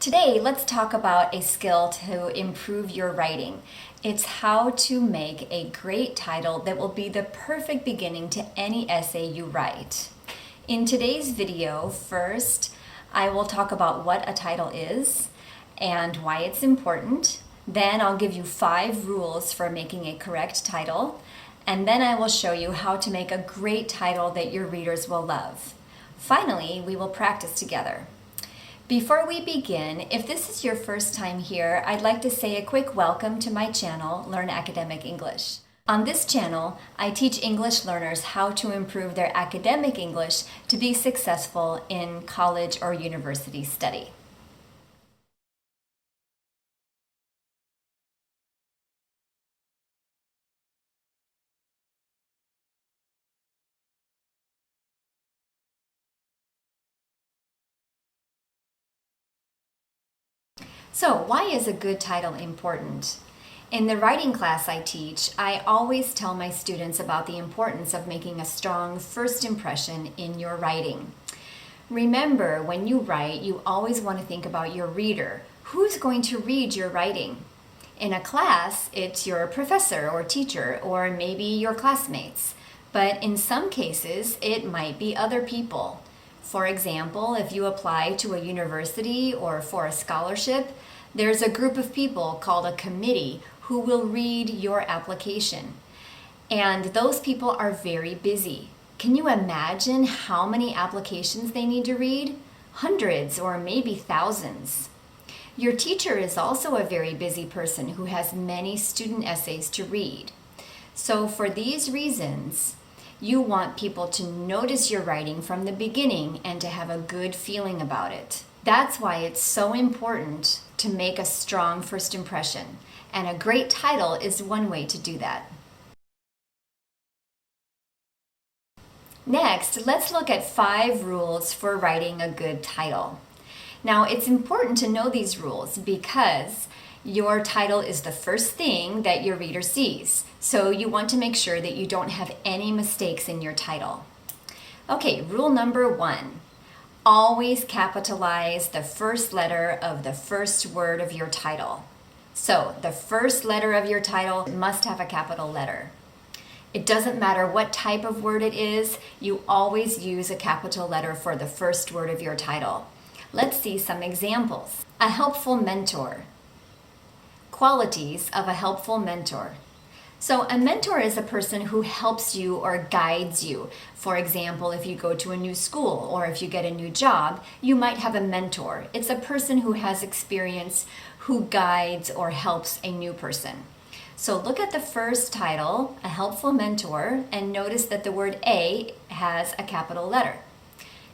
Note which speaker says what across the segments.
Speaker 1: Today, let's talk about a skill to improve your writing. It's how to make a great title that will be the perfect beginning to any essay you write. In today's video, first, I will talk about what a title is and why it's important. Then I'll give you 5 rules for making a correct title. And then I will show you how to make a great title that your readers will love. Finally, we will practice together. Before we begin, if this is your first time here, I'd like to say a quick welcome to my channel, Learn Academic English. On this channel, I teach English learners how to improve their academic English to be successful in college or university study. So, why is a good title important? In the writing class I teach, I always tell my students about the importance of making a strong first impression in your writing. Remember, when you write, you always want to think about your reader. Who's going to read your writing? In a class, it's your professor or teacher, or maybe your classmates. But in some cases, it might be other people. For example, if you apply to a university or for a scholarship, there's a group of people called a committee who will read your application. And those people are very busy. Can you imagine how many applications they need to read? Hundreds or maybe thousands. Your teacher is also a very busy person who has many student essays to read. So for these reasons, you want people to notice your writing from the beginning and to have a good feeling about it. That's why it's so important to make a strong first impression, and a great title is one way to do that. Next, let's look at 5 rules for writing a good title. Now, it's important to know these rules because your title is the first thing that your reader sees. So you want to make sure that you don't have any mistakes in your title. Okay, rule number 1. Always capitalize the first letter of the first word of your title. So the first letter of your title must have a capital letter. It doesn't matter what type of word it is, you always use a capital letter for the first word of your title. Let's see some examples. A helpful mentor. Qualities of a helpful mentor. So a mentor is a person who helps you or guides you. For example, if you go to a new school or if you get a new job, you might have a mentor. It's a person who has experience, who guides or helps a new person. So look at the first title, a helpful mentor, and notice that the word A has a capital letter.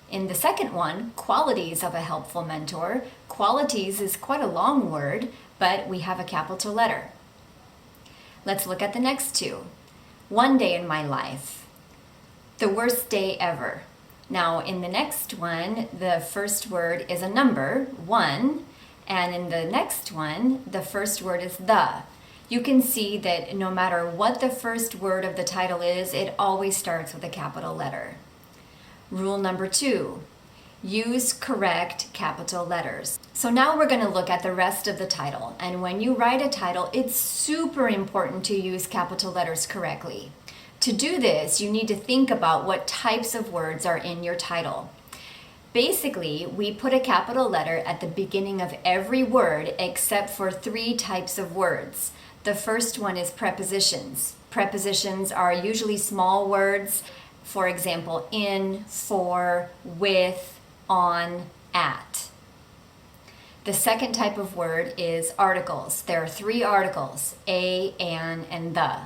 Speaker 1: In the second one, qualities of a helpful mentor, qualities is quite a long word, but we have a capital letter. Let's look at the next 2. One day in my life. The worst day ever. Now, in the next one, the first word is a number, 1, and in the next one, the first word is the. You can see that no matter what the first word of the title is, it always starts with a capital letter. Rule number 2. Use correct capital letters. So now we're going to look at the rest of the title. And when you write a title, it's super important to use capital letters correctly. To do this, you need to think about what types of words are in your title. Basically, we put a capital letter at the beginning of every word except for 3 types of words. The first one is prepositions. Prepositions are usually small words. For example, in, for, with, on, at. The second type of word is articles. There are 3 articles, a, an, and the.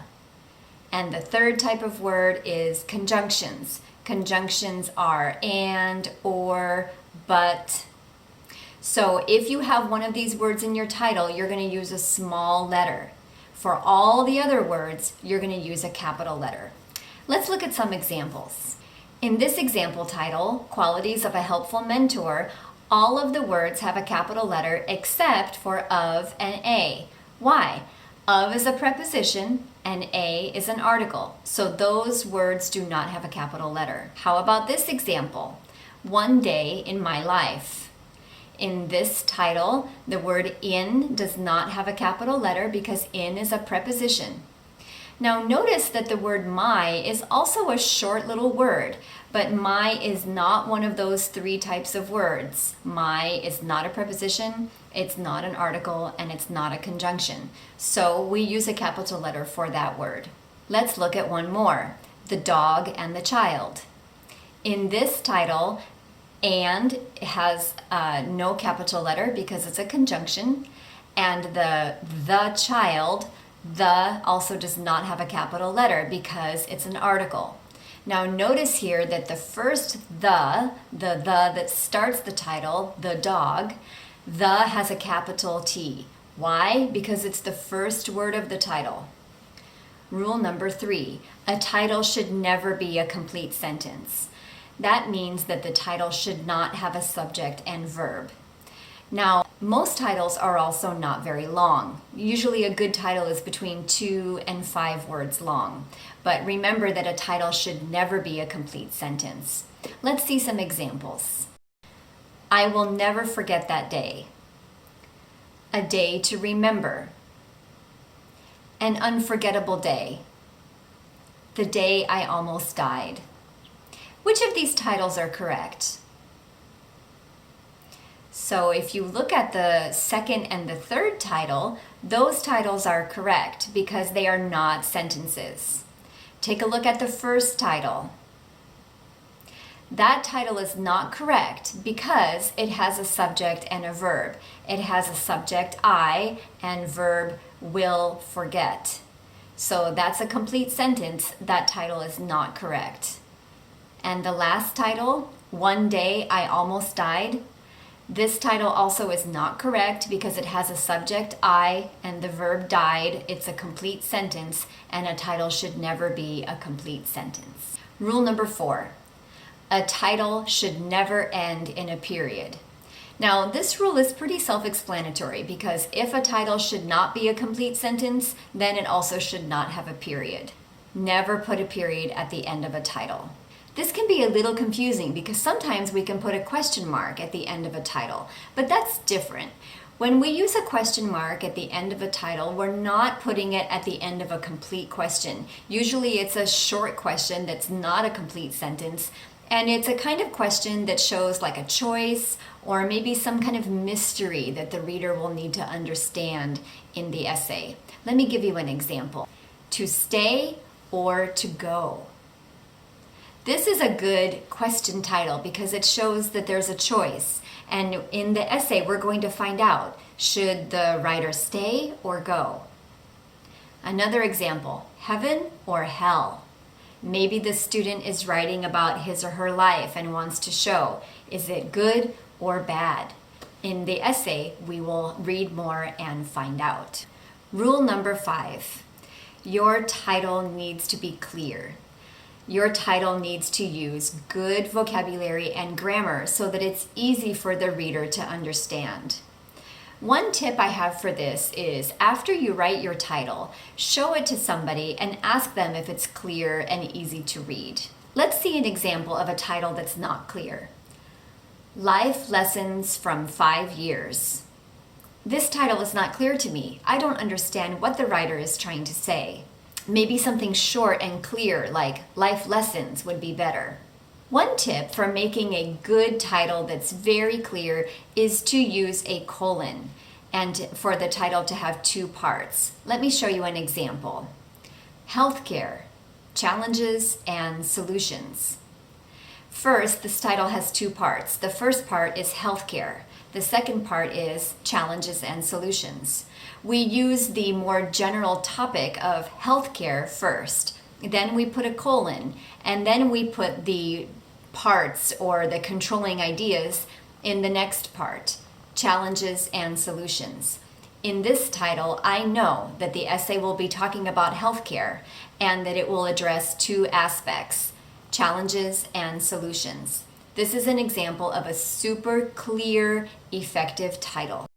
Speaker 1: And the third type of word is conjunctions. Conjunctions are and, or, but. So if you have one of these words in your title, you're going to use a small letter. For all the other words, you're going to use a capital letter. Let's look at some examples. In this example title, Qualities of a Helpful Mentor, all of the words have a capital letter except for of and a. Why? Of is a preposition and a is an article, so those words do not have a capital letter. How about this example? One day in my life. In this title, the word in does not have a capital letter because in is a preposition. Now notice that the word my is also a short little word, but my is not one of those three types of words. My is not a preposition, it's not an article, and it's not a conjunction. So we use a capital letter for that word. Let's look at one more, the dog and the child. In this title, and has no capital letter because it's a conjunction, and the child, the also does not have a capital letter because it's an article. Now notice here that the first the that starts the title, the dog, the has a capital T. Why? Because it's the first word of the title. Rule number 3, a title should never be a complete sentence. That means that the title should not have a subject and verb. Now, most titles are also not very long. Usually a good title is between 2 and 5 words long. But remember that a title should never be a complete sentence. Let's see some examples. I will never forget that day. A day to remember. An unforgettable day. The day I almost died. Which of these titles are correct? So if you look at the second and the third title, those titles are correct because they are not sentences. Take a look at the first title. That title is not correct because it has a subject and a verb. It has a subject I and verb will forget. So that's a complete sentence. That title is not correct. And the last title, One Day I Almost Died, this title also is not correct because it has a subject I and the verb died. It's a complete sentence, and a title should never be a complete sentence. Rule number 4, a title should never end in a period. Now, this rule is pretty self-explanatory because if a title should not be a complete sentence, then it also should not have a period. Never put a period at the end of a title. This can be a little confusing because sometimes we can put a question mark at the end of a title, but that's different. When we use a question mark at the end of a title, we're not putting it at the end of a complete question. Usually it's a short question that's not a complete sentence, and it's a kind of question that shows like a choice or maybe some kind of mystery that the reader will need to understand in the essay. Let me give you an example. To stay or to go. This is a good question title because it shows that there's a choice. And in the essay, we're going to find out, should the writer stay or go? Another example, heaven or hell? Maybe the student is writing about his or her life and wants to show, is it good or bad? In the essay, we will read more and find out. Rule number 5, your title needs to be clear. Your title needs to use good vocabulary and grammar so that it's easy for the reader to understand. One tip I have for this is after you write your title, show it to somebody and ask them if it's clear and easy to read. Let's see an example of a title that's not clear. Life Lessons from 5 Years. This title is not clear to me. I don't understand what the writer is trying to say. Maybe something short and clear like life lessons would be better. One tip for making a good title that's very clear is to use a colon and for the title to have 2 parts. Let me show you an example. Healthcare, challenges and solutions. First, this title has 2 parts. The first part is healthcare. The second part is challenges and solutions. We use the more general topic of healthcare first. Then we put a colon, and then we put the parts or the controlling ideas in the next part, challenges and solutions. In this title, I know that the essay will be talking about healthcare and that it will address 2 aspects, challenges and solutions. This is an example of a super clear, effective title.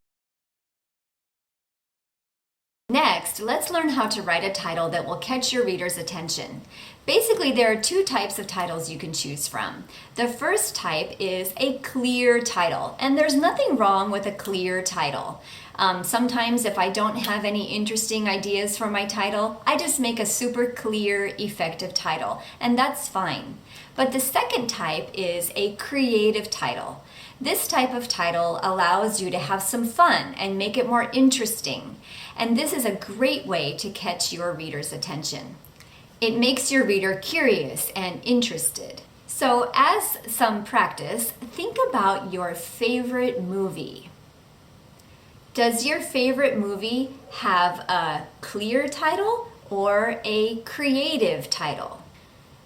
Speaker 1: Next, let's learn how to write a title that will catch your reader's attention. Basically, there are two types of titles you can choose from. The first type is a clear title, and there's nothing wrong with a clear title. Sometimes if I don't have any interesting ideas for my title, I just make a super clear, effective title, and that's fine. But the second type is a creative title. This type of title allows you to have some fun and make it more interesting, and this is a great way to catch your reader's attention. It makes your reader curious and interested. So as some practice, think about your favorite movie. Does your favorite movie have a clear title or a creative title?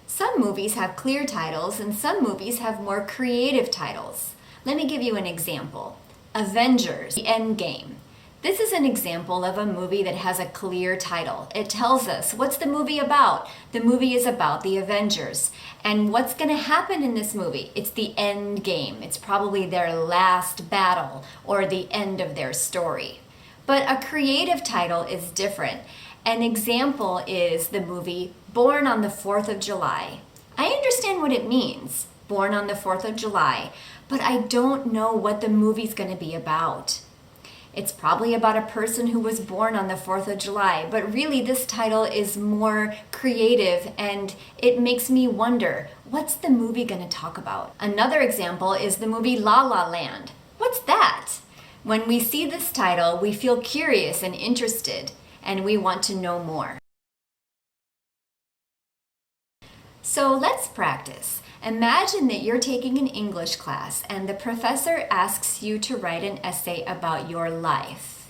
Speaker 1: Some movies have clear titles and some movies have more creative titles. Let me give you an example. Avengers: Endgame. This is an example of a movie that has a clear title. It tells us, what's the movie about? The movie is about the Avengers. And what's going to happen in this movie? It's the end game. It's probably their last battle or the end of their story. But a creative title is different. An example is the movie Born on the 4th of July. I understand what it means, Born on the 4th of July, but I don't know what the movie's going to be about. It's probably about a person who was born on the 4th of July, but really this title is more creative and it makes me wonder, what's the movie going to talk about? Another example is the movie La La Land. What's that? When we see this title, we feel curious and interested, and we want to know more. So let's practice. Imagine that you're taking an English class and the professor asks you to write an essay about your life.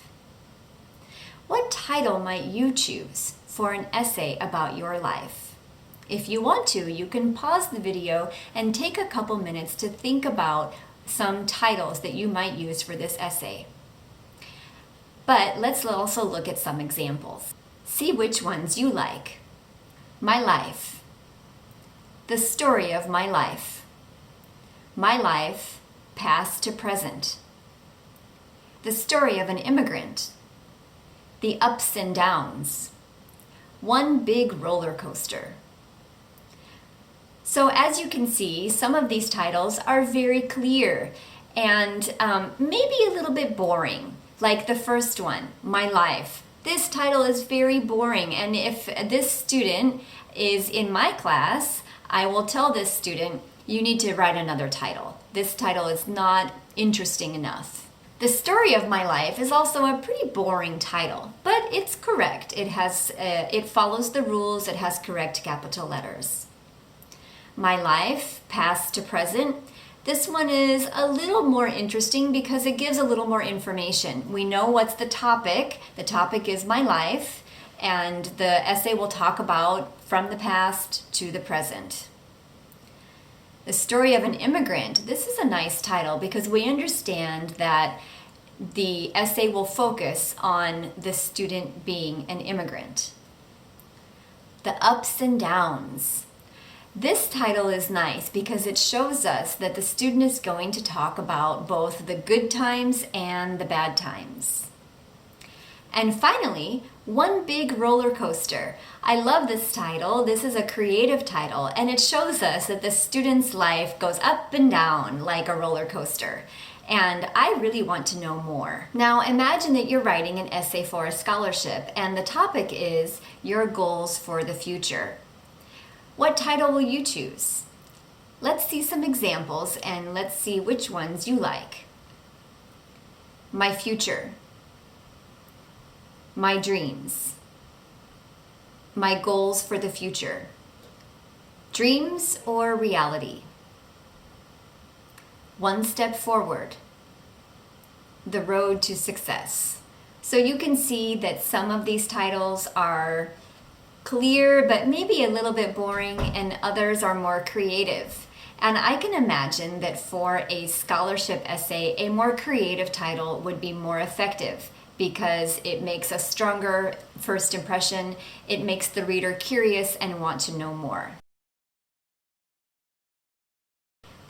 Speaker 1: What title might you choose for an essay about your life? If you want to, you can pause the video and take a couple minutes to think about some titles that you might use for this essay. But let's also look at some examples. See which ones you like. My life. The story of my life. My life, past to present. The story of an immigrant. The ups and downs. One big roller coaster. So as you can see, some of these titles are very clear and maybe a little bit boring. Like the first one, My Life. This title is very boring, and if this student is in my class, I will tell this student, you need to write another title. This title is not interesting enough. The story of my life is also a pretty boring title, but it's correct. It follows the rules. It has correct capital letters. My life, past to present. This one is a little more interesting because it gives a little more information. We know what's the topic. The topic is my life. And the essay will talk about from the past to the present. The story of an immigrant. This is a nice title because we understand that the essay will focus on the student being an immigrant. The ups and downs. This title is nice because it shows us that the student is going to talk about both the good times and the bad times. And finally, One Big Roller Coaster. I love this title. This is a creative title, and it shows us that the student's life goes up and down like a roller coaster. And I really want to know more. Now imagine that you're writing an essay for a scholarship, and the topic is your goals for the future. What title will you choose? Let's see some examples, and let's see which ones you like. My future. My dreams. My goals for the future. Dreams or reality? One step forward. The road to success. So you can see that some of these titles are clear, but maybe a little bit boring, and others are more creative. And I can imagine that for a scholarship essay, a more creative title would be more effective, because it makes a stronger first impression. It makes the reader curious and want to know more.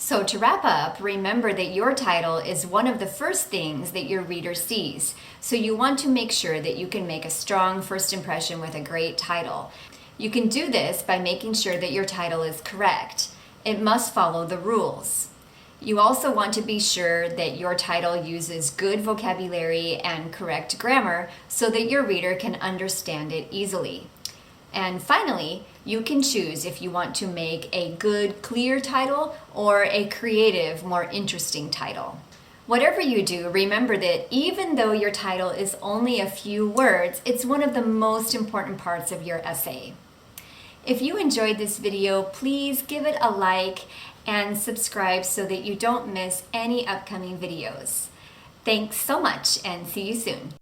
Speaker 1: So to wrap up, remember that your title is one of the first things that your reader sees. So you want to make sure that you can make a strong first impression with a great title. You can do this by making sure that your title is correct. It must follow the rules. You also want to be sure that your title uses good vocabulary and correct grammar so that your reader can understand it easily. And finally, you can choose if you want to make a good, clear title or a creative, more interesting title. Whatever you do, remember that even though your title is only a few words, it's one of the most important parts of your essay. If you enjoyed this video, please give it a like and subscribe so that you don't miss any upcoming videos. Thanks so much and see you soon.